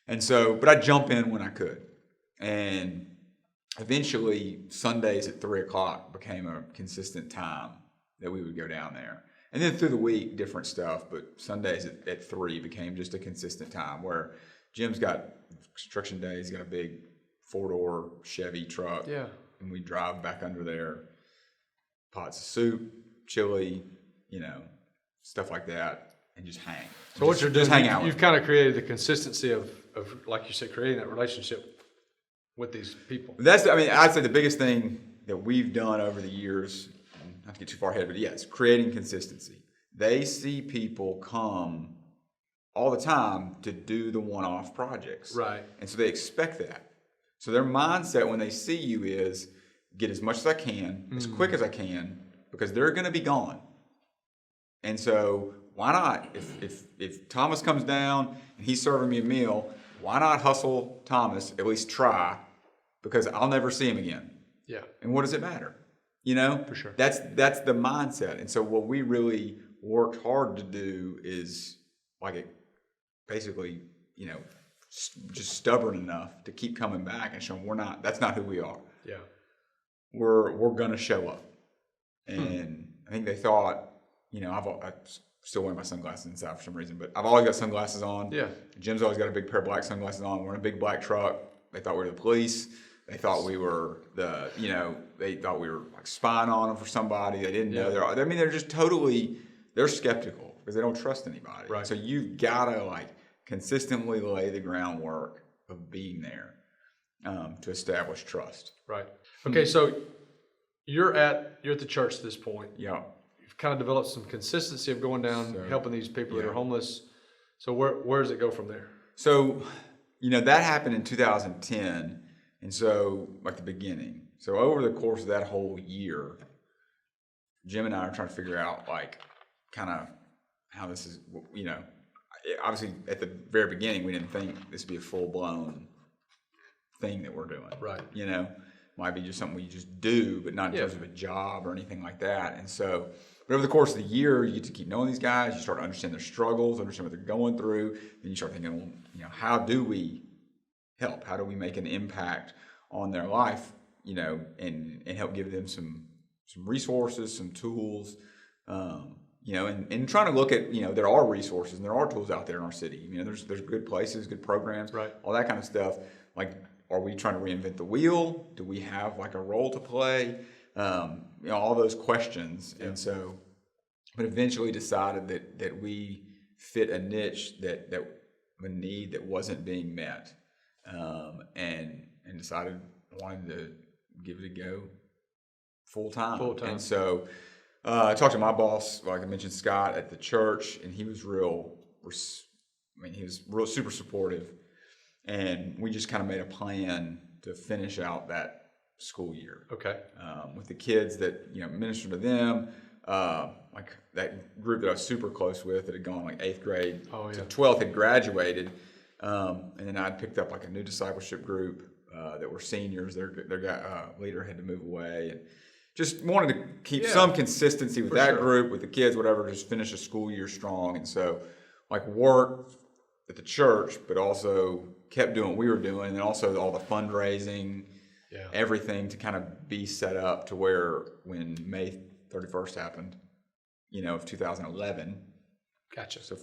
And so, but I'd jump in when I could. And eventually, Sundays at 3:00 became a consistent time that we would go down there. And then through the week, different stuff, but Sundays at 3 became just a consistent time where Jim's got construction days, he's got a big 4-door Chevy truck. Yeah. And we drive back under there, pots of soup, chili, stuff like that, and just hang. So what you're doing, just hang out. You've kind of created the consistency of, like you said, creating that relationship with these people. I'd say the biggest thing that we've done over the years, not to get too far ahead, but yes, creating consistency. They see people come all the time to do the one-off projects. Right. And so they expect that. So their mindset when they see you is get as much as I can, as quick as I can, because they're going to be gone. And so why not? If Thomas comes down and he's serving me a meal, why not hustle Thomas, at least try, because I'll never see him again. Yeah. And what does it matter? For sure. That's the mindset. And so what we really worked hard to do is basically, just stubborn enough to keep coming back and show them that's not who we are. Yeah. We're going to show up. And I think they thought, I still wear my sunglasses inside for some reason, but I've always got sunglasses on. Yeah. Jim's always got a big pair of black sunglasses on. We're in a big black truck. They thought we were the police. They thought we were they thought we were like spying on them for somebody. They didn't know. They're just they're skeptical because they don't trust anybody. Right. So you've got to consistently lay the groundwork of being there to establish trust. Right. Okay. So you're at the church at this point. Yeah. You've kind of developed some consistency of going down, helping these people that are homeless. So where does it go from there? So, that happened in 2010. And so, the beginning. So over the course of that whole year, Jim and I are trying to figure out, kind of how this is, obviously at the very beginning, we didn't think this would be a full-blown thing that we're doing. Right. Might be just something we just do, but not in terms of a job or anything like that. And so, but over the course of the year, you get to keep knowing these guys. You start to understand their struggles, understand what they're going through. Then you start thinking, how do we help? How do we make an impact on their life, and help give them some resources, some tools, and trying to look at, there are resources and there are tools out there in our city. There's good places, good programs, right, all that kind of stuff. Are we trying to reinvent the wheel? Do we have a role to play? All those questions. Yeah. And so, but eventually decided that we fit a niche that a need that wasn't being met. And decided I wanted to give it a go full time. And so I talked to my boss, like I mentioned, Scott, at the church, and he was super supportive. And we just kind of made a plan to finish out that school year. Okay. With the kids that, minister to them, that group that I was super close with that had gone 8th grade to 12th had graduated. And then I'd picked up a new discipleship group that were seniors. Their leader had to move away, and just wanted to keep some consistency with that group, with the kids, whatever. Just finish the school year strong, and so worked at the church, but also kept doing what we were doing, and also all the fundraising, everything to kind of be set up to where when May 31st happened, of 2011. Gotcha. So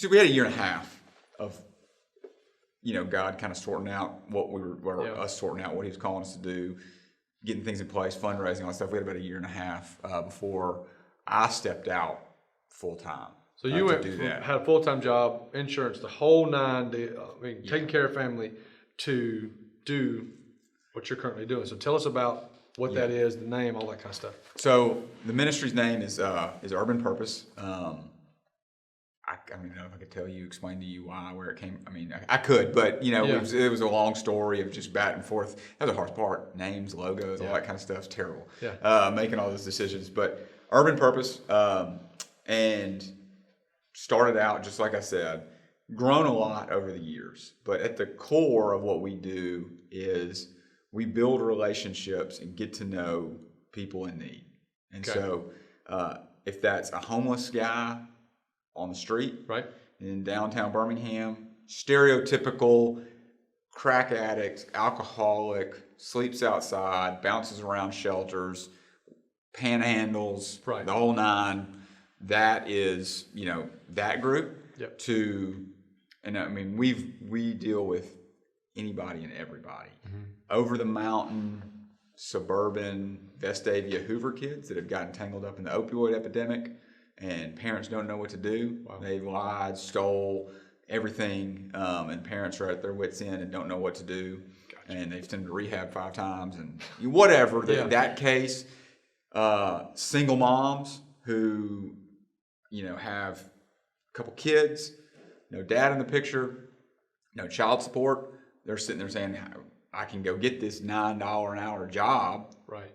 we had a year and a half of God kind of sorting out us sorting out what He was calling us to do, getting things in place, fundraising, all that stuff. We had about a year and a half before I stepped out full time. So you had a full-time job, insurance, the whole nine, taking care of family to do what you're currently doing. So tell us about what that is, the name, all that kind of stuff. So the ministry's name is Urban Purpose. I don't know if I could explain to you where it came. I could, but it was a long story of just back and forth. That was the hardest part. Names, logos, all that kind of stuff is terrible. Yeah. Making all those decisions. But Urban Purpose, and started out, just like I said, grown a lot over the years. But at the core of what we do is we build relationships and get to know people in need. And so if that's a homeless guy on the street, right, in downtown Birmingham, stereotypical crack addict, alcoholic, sleeps outside, bounces around shelters, panhandles, right. the whole nine. That is, that group. Yep. And I mean, we deal with anybody and everybody. Mm-hmm. Over the mountain, suburban, Vestavia, Hoover kids that have gotten tangled up in the opioid epidemic, and parents don't know what to do. Wow. They've lied, stole everything, and parents are at their wits' end and don't know what to do. Gotcha. And they've sent them to rehab 5 times and whatever. That case, single moms who, have a couple kids, no dad in the picture, no child support. They're sitting there saying, I can go get this $9 an hour job. Right.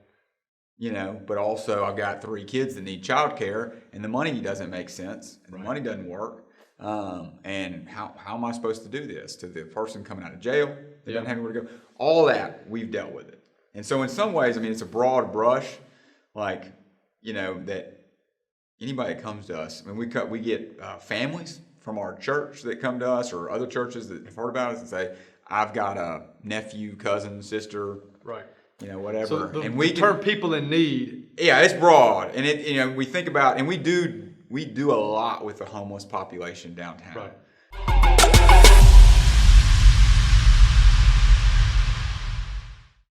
But also I've got 3 kids that need childcare, and the money doesn't make sense, and right. the money doesn't work. And how am I supposed to do this to the person coming out of jail that doesn't have anywhere to go? All that, we've dealt with it. And so in some ways, I mean, it's a broad brush, that anybody that comes to us, I mean, we get families from our church that come to us, or other churches that have heard about us and say, I've got a nephew, cousin, sister, right. Whatever. So and we term people in need. Yeah, it's broad, and we think about, and we do a lot with the homeless population downtown. Right.